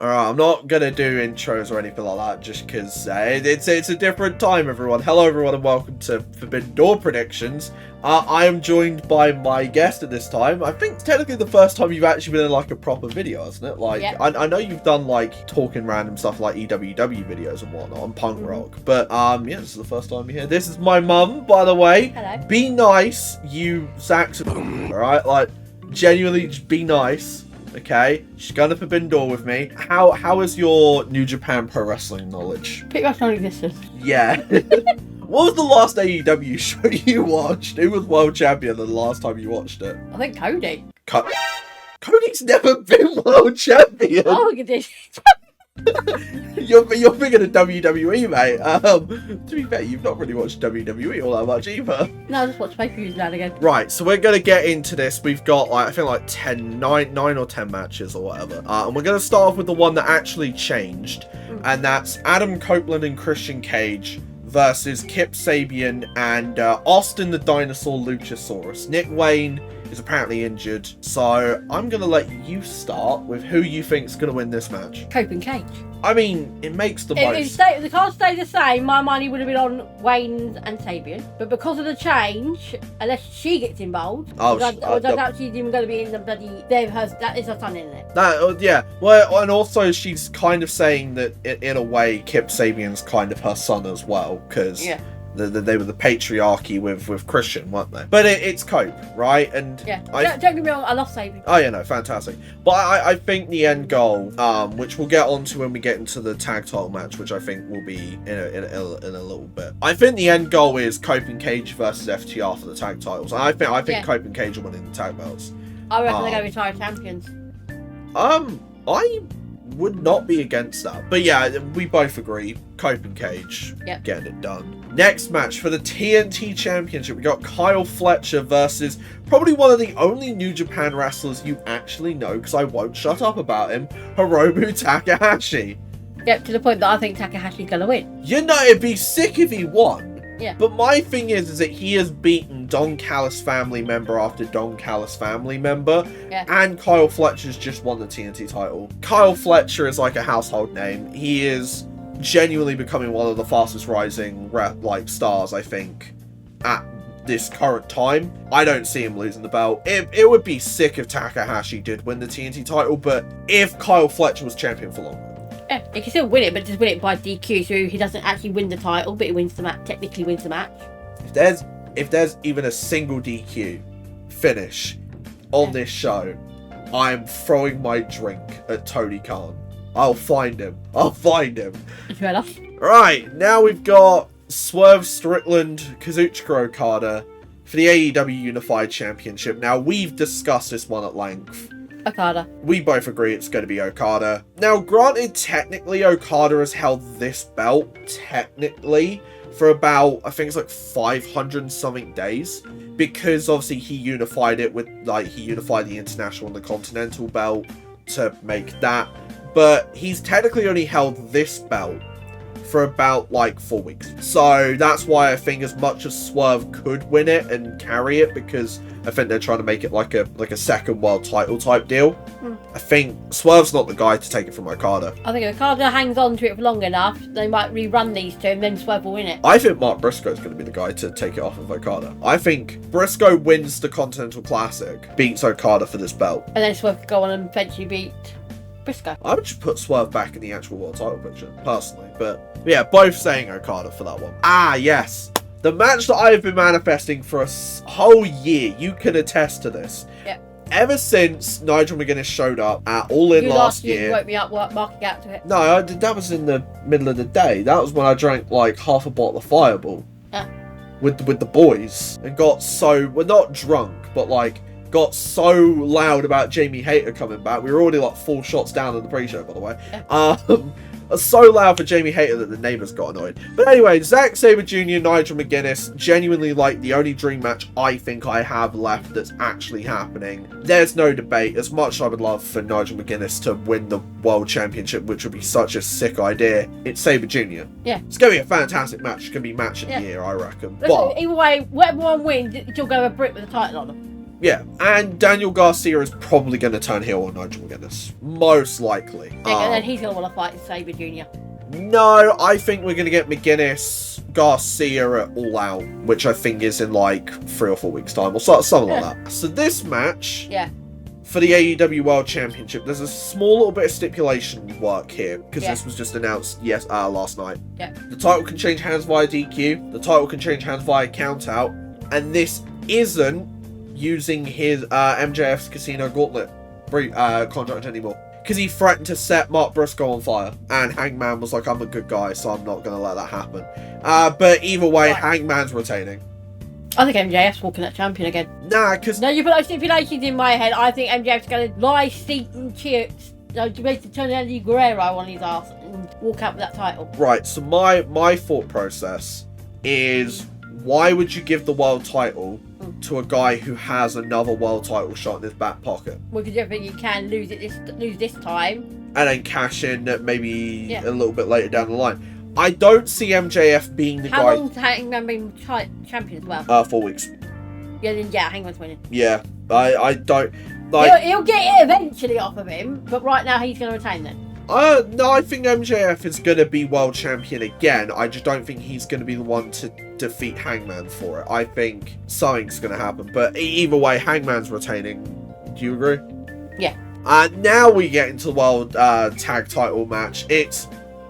Alright, I'm not gonna do intros or anything like that just because it's a different time, everyone. Hello, everyone, and welcome to Forbidden Door Predictions. I am joined by my guest at this time. I think it's technically the first time you've actually been in like a proper video, isn't it? Like, yep. I know you've done like talking random stuff like EWW videos and whatnot on punk rock, but yeah, this is the first time you're here. This is my mum, by the way. Hello. Be nice, you Saxon. Alright, like genuinely, just be nice. Okay, she's going to Forbidden Door with me. How is your New Japan Pro Wrestling knowledge? Pretty much non-existent. Yeah. What was the last AEW show you watched? Who was world champion the last time you watched it? I think Cody. Cody's never been world champion. Oh, look at this. You're thinking of WWE, mate. To be fair, you've not really watched WWE all that much either. No, I just watch pay-per-views now and again. Right, so we're going to get into this. We've got, like, I think, like, 9 or 10 matches or whatever. And we're going to start off with the one that actually changed. And that's Adam Copeland and Christian Cage versus Kip Sabian and Austin the Dinosaur Luchasaurus. Nick Wayne is apparently injured, so I'm going to let you start with who you think's going to win this match. Cope and Cage. I mean, it makes the most... If the cards stay the same, my money would have been on Wayne and Sabian. But because of the change, unless she gets involved, I don't know she's even going to be in the bloody... That is her son, isn't it? Yeah. Well, and also she's kind of saying that, in a way, Kip Sabian's kind of her son as well, because... Yeah. They were the patriarchy with Christian, weren't they? But it's Cope, right? And yeah, don't get me wrong, I love Sabian. Oh yeah, no, fantastic. But I think the end goal, which we'll get onto when we get into the tag title match, which I think will be in a little bit. I think the end goal is Cope and Cage versus FTR for the tag titles. And I think Cope and Cage are winning the tag belts. I reckon they're going to retire champions. I would not be against that. But yeah, we both agree. Cope and Cage, getting it done. Next match for the TNT Championship, we got Kyle Fletcher versus probably one of the only New Japan wrestlers you actually know, because I won't shut up about him, Hiromu Takahashi. Yep, to the point that I think Takahashi's going to win. You know, it'd be sick if he won. Yeah. But my thing is that he has beaten Don Callis family member after Don Callis family member. Yeah. And Kyle Fletcher's just won the TNT title. Kyle Fletcher is like a household name. He is genuinely becoming one of the fastest rising stars, I think, at this current time. I don't see him losing the belt. It would be sick if Takahashi did win the TNT title, but if Kyle Fletcher was champion for longer. Yeah, he can still win it, but just win it by DQ, so he doesn't actually win the title, but he wins the match. Technically wins the match. If there's even a single DQ finish on this show, I am throwing my drink at Tony Khan. I'll find him. Fair enough. Right, now we've got Swerve Strickland, Kazuchika Okada for the AEW Unified Championship. Now, we've discussed this one at length. Okada. We both agree it's going to be Okada. Now, granted, technically, Okada has held this belt, technically, for about, I think it's like 500 and something days. Because, obviously, he unified it with, he unified the International and the Continental belt to make that. But he's technically only held this belt for about 4 weeks. So that's why I think as much as Swerve could win it and carry it, because I think they're trying to make it like a second world title type deal. I think Swerve's not the guy to take it from Okada. I think if Okada hangs on to it for long enough, they might rerun these two and then Swerve will win it. I think Mark Briscoe's going to be the guy to take it off of Okada. I think Briscoe wins the Continental Classic, beats Okada for this belt. And then Swerve could go on and eventually beat Briscoe. I would just put Swerve back in the actual world title picture, personally. But yeah, both saying Okada for that one. Ah, yes. The match that I've been manifesting for a whole year. You can attest to this. Yep. Ever since Nigel McGuinness showed up at All In last year. You woke me up marking out to it. No, that was in the middle of the day. That was when I drank half a bottle of Fireball. Yeah. With the boys. And got so, well, not drunk, but got so loud about Jamie Hayter coming back. We were already 4 shots down in the pre-show, by the way. Yeah. So loud for Jamie Hayter that the neighbours got annoyed. But anyway, Zack Sabre Jr., Nigel McGuinness, genuinely the only dream match I think I have left that's actually happening. There's no debate. As much as I would love for Nigel McGuinness to win the World Championship, which would be such a sick idea, it's Sabre Jr. Yeah. It's going to be a fantastic match. It's going to be match of the year, I reckon. Listen, either way, whatever one wins, you'll go a brick with the title on them. Yeah, and Daniel Garcia is probably going to turn heel on Nigel McGuinness. Most likely. Yeah, and then he's going to want to fight Sabre Jr. No, I think we're going to get McGuinness, Garcia at All Out, which I think is in like 3 or 4 weeks' time, or something like that. So this match, for the AEW World Championship, there's a small little bit of stipulation work here, because this was just announced last night. The title can change hands via DQ, the title can change hands via count out, and this isn't using his MJF's Casino Gauntlet contract anymore. Because he threatened to set Mark Briscoe on fire. And Hangman was like, I'm a good guy, so I'm not going to let that happen. But either way, Hangman's retaining. I think MJF's walking that champion again. Nah, because... No, you put those stipulations in my head. I think MJF's going to lie, seat and chips. Basically turn Andy Guerrero on his ass and walk out with that title. Right, so my thought process is, why would you give the world title to a guy who has another world title shot in his back pocket? Well, because you think you can lose this time, and then cash in maybe a little bit later down the line. I don't see MJF being the guy. How long's Hangman been champion as well? 4 weeks. Yeah, then Hangman's winning. Yeah, I don't like. He'll get it eventually off of him, but right now he's going to retain then. No, I think MJF is going to be world champion again. I just don't think he's going to be the one to defeat Hangman for it. I think something's going to happen. But either way, Hangman's retaining. Do you agree? Yeah. Now we get into the world tag title match. It's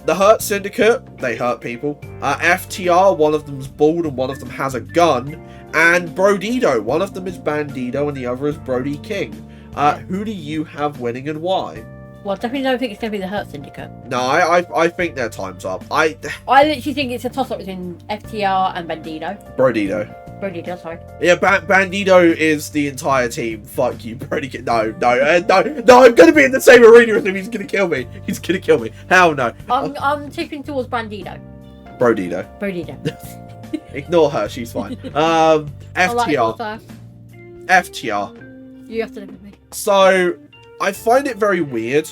the Hurt Syndicate. They hurt people. FTR, one of them's bald and one of them has a gun. And Brodito, one of them is Bandito and the other is Brody King. Who do you have winning and why? Well, I definitely don't think it's going to be the Hurt Syndicate. No, I think their time's up. I literally think it's a toss-up between FTR and Bandito. Brodito, sorry. Yeah, Bandito is the entire team. Fuck you, Brody. No, I'm going to be in the same arena with him. He's going to kill me. Hell no. I'm tipping towards Bandito. Brodito. Ignore her, she's fine. FTR. FTR. You have to look at me. So, I find it very weird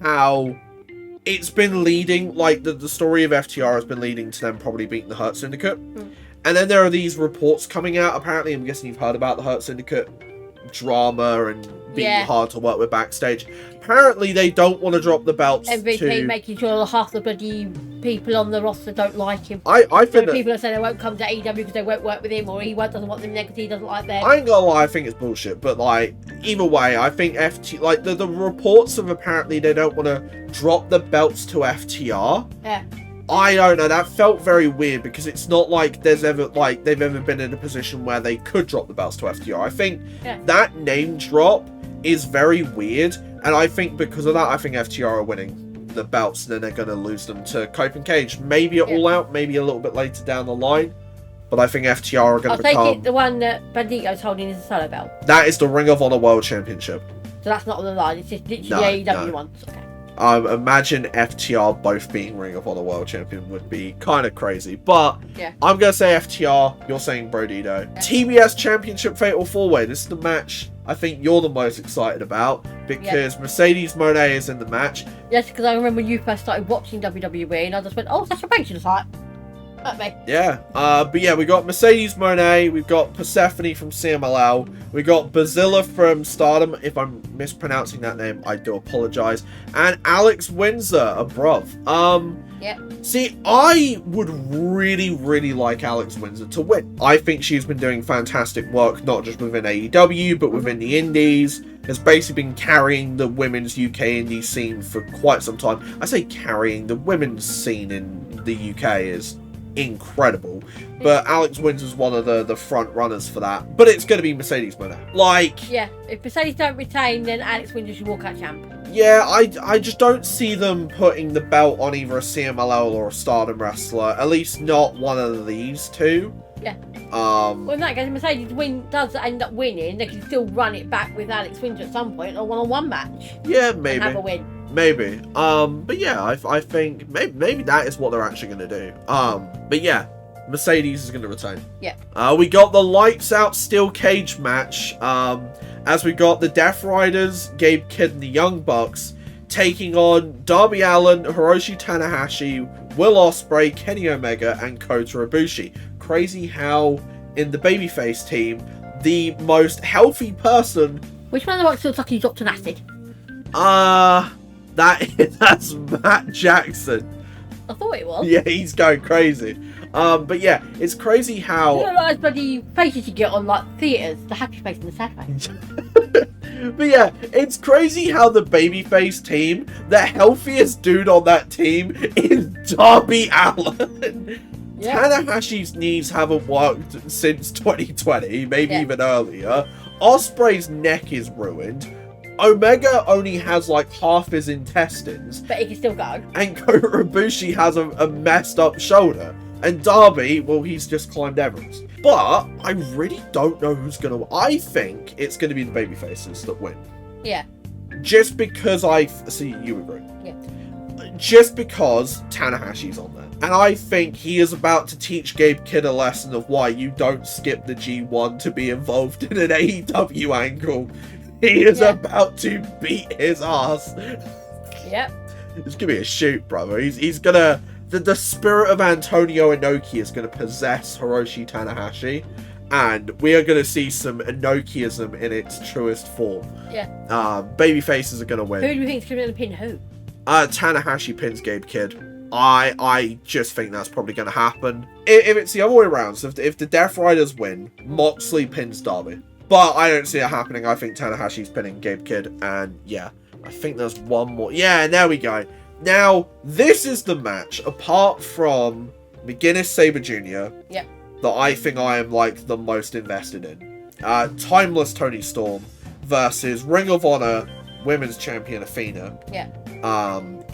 how it's been leading, like the story of FTR has been leading to them probably beating the Hurt Syndicate. And then there are these reports coming out. Apparently, I'm guessing you've heard about the Hurt Syndicate drama and being hard to work with backstage. Apparently, they don't want to drop the belts MVP making sure half the bloody people on the roster don't like him. I think people are saying they won't come to AEW because they won't work with him, or he doesn't want them there because he doesn't like them. I ain't gonna lie, I think it's bullshit. But like, either way, I think like the reports of apparently they don't want to drop the belts to FTR. Yeah. I don't know, that felt very weird because it's not like they've ever been in a position where they could drop the belts to FTR. I think that name drop is very weird, and I think because of that, I think FTR are winning the belts, and then they're going to lose them to Cope and Cage. Maybe at All Out, maybe a little bit later down the line, but I think FTR are going to become... I'll take it, the one that Bandito's holding is a solo belt. That is the Ring of Honor World Championship. So that's not on the line, it's just literally the AEW one. Okay. Imagine FTR both being Ring of Honor World Champion would be kind of crazy. But I'm going to say FTR, you're saying Brodito. TBS Championship Fatal 4-Way. This is the match I think you're the most excited about because Mercedes Moné is in the match. Yes, because I remember when you first started watching WWE and I just went, oh, Sasha Banks is like, at me. Yeah, but yeah, we got Mercedes Moné, we've got Persephone from CMLL, we got Bazilla from Stardom. If I'm mispronouncing that name, I do apologize. And Alex Windsor, a bruv. See, I would really, really like Alex Windsor to win. I think she's been doing fantastic work, not just within AEW, but within the indies. Has basically been carrying the women's UK indie scene for quite some time. I say carrying, the women's scene in the UK is incredible, but Alex Windsor's one of the front runners for that. But it's going to be Mercedes Moné. If Mercedes don't retain, then Alex Windsor should walk out champ. Yeah, I just don't see them putting the belt on either a CMLL or a Stardom wrestler. At least not one of these two. Yeah. Well, in that case, if Mercedes does end up winning, they can still run it back with Alex Windsor at some point, or one-on-one match. Yeah, maybe. And have a win. Maybe. But yeah, I think maybe that is what they're actually going to do. But yeah, Mercedes is going to retain. Yeah. We got the lights out steel cage match. As we got the Death Riders, Gabe Kidd and the Young Bucks taking on Darby Allin, Hiroshi Tanahashi, Will Ospreay, Kenny Omega, and Kota Ibushi. Crazy how in the babyface team, the most healthy person. Which one of the rocks looks like he's dropped an acid? That's Matt Jackson. I thought it was. Yeah, he's going crazy. But yeah, it's crazy how... You know, like bloody faces you get on, like, theatres. The happy face and the sad face. But yeah, it's crazy how the babyface team, the healthiest dude on that team is Darby Allin. Yeah. Tanahashi's knees haven't worked since 2020, maybe even earlier. Ospreay's neck is ruined. Omega only has like half his intestines. But he can still go. And Kota Ibushi has a messed up shoulder. And Darby, well, he's just climbed Everest. But I really don't know who's going to... I think it's going to be the babyfaces that win. Yeah. Just because See, you agree. Yeah. Just because Tanahashi's on there. And I think he is about to teach Gabe Kidd a lesson of why you don't skip the G1 to be involved in an AEW angle. He is about to beat his ass. Yep. It's going to be a shoot, brother. He's going to... The spirit of Antonio Inoki is going to possess Hiroshi Tanahashi, and we are going to see some Inokiism in its truest form. Yeah. Babyfaces are going to win. Who do you think is going to pin who? Tanahashi pins Gabe Kidd. I just think that's probably going to happen. If it's the other way around, so if the Death Riders win, Moxley pins Darby. But I don't see it happening. I think Tanahashi's pinning Gabe Kidd, and yeah, I think there's one more. Yeah, there we go. Now, this is the match, apart from McGuinness Sabre Jr., that I think I am, like, the most invested in. Timeless Toni Storm versus Ring of Honor Women's Champion Athena.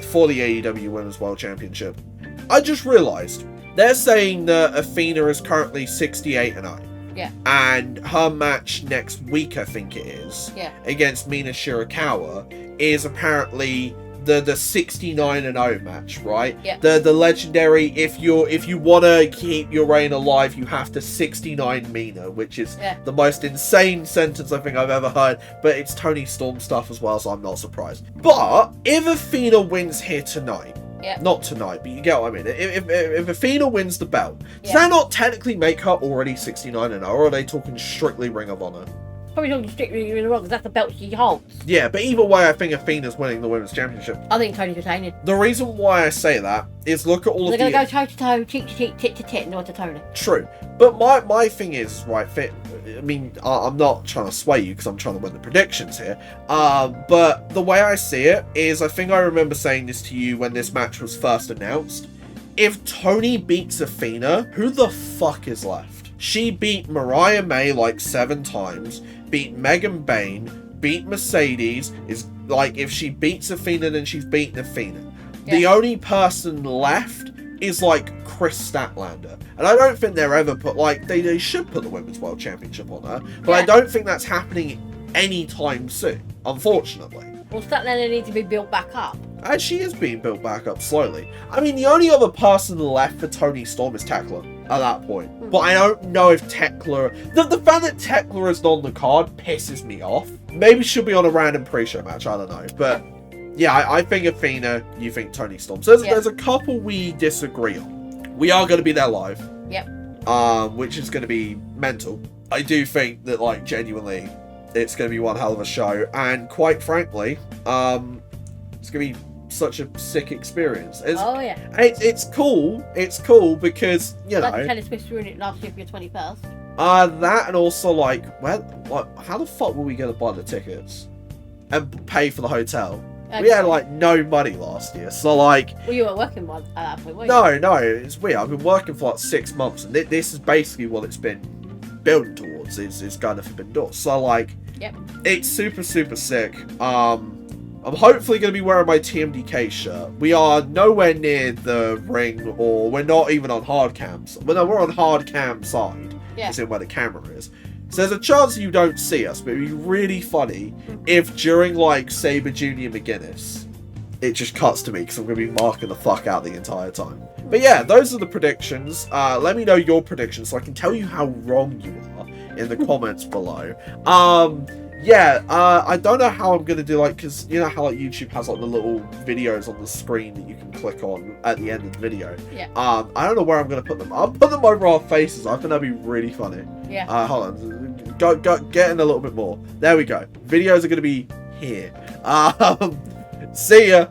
For the AEW Women's World Championship. I just realised, they're saying that Athena is currently 68-0. Yeah. And her match next week, I think it is, against Mina Shirakawa, is apparently... the 69-0 match, right? Yeah. The legendary, if you want to keep your reign alive, you have to 69 Mina, which is the most insane sentence I think I've ever heard, but it's Toni Storm stuff as well, so I'm not surprised. But if Athena wins here tonight, not tonight, but you get what I mean. If Athena wins the belt, does that not technically make her already 69-0, or are they talking strictly Ring of Honor? Probably talking strictly in the wrong because that's the belt she holds. Yeah, but either way, I think Athena's winning the Women's Championship. I think Tony's retaining. The reason why I say that is look at all of the... They're going to go toe-to-toe, cheek-to-cheek, tit-to-tit, not to Tony. True. But my thing is, right, I mean, I'm not trying to sway you because I'm trying to win the predictions here. But the way I see it is, I think I remember saying this to you when this match was first announced. If Tony beats Athena, who the fuck is left? She beat Mariah May like 7 times, beat Megan Bayne, beat Mercedes. Is like, if she beats Athena, then she's beaten Athena. The only person left is like Chris Statlander. And I don't think they're ever put, like, they should put the Women's World Championship on her, but I don't think that's happening anytime soon, unfortunately. Well, Statlander needs to be built back up. And she is being built back up slowly. I mean, the only other person left for Toni Storm is Tekla at that point. But I don't know if Tekla... The fact that Tekla is on the card pisses me off. Maybe she'll be on a random pre-show match, I don't know. But yeah, I think Athena, you think Toni Storm. So there's a couple we disagree on. We are going to be there live. Which is going to be mental. I do think that, like, genuinely, it's going to be one hell of a show. And quite frankly, it's going to be such a sick experience. It's cool. It's cool because, you know... Taylor Swift's ruined it last year for your 21st. That and also, like, how the fuck were we going to buy the tickets? And pay for the hotel? We had, like, no money last year, so, like... Well, you weren't working at that point, were you? No, it's weird. I've been working for, like, 6 months, and this is basically what it's been building towards, is going to Forbidden Door. So, like, it's super, super sick. I'm hopefully going to be wearing my TMDK shirt. We are nowhere near the ring, or we're not even on hard cams. Well, no, we're on hard cam side. As in where the camera is. So there's a chance you don't see us, but it'd be really funny if during, like, Sabre Jr. McGuinness, it just cuts to me, because I'm going to be marking the fuck out the entire time. But yeah, those are the predictions. Let me know your predictions so I can tell you how wrong you are in the comments below. I don't know how I'm going to do, like, because you know how, like, YouTube has, like, the little videos on the screen that you can click on at the end of the video? I don't know where I'm going to put them. I'll put them over our faces. I think that'd be really funny. Hold on. get in a little bit more. There we go. Videos are going to be here. See ya.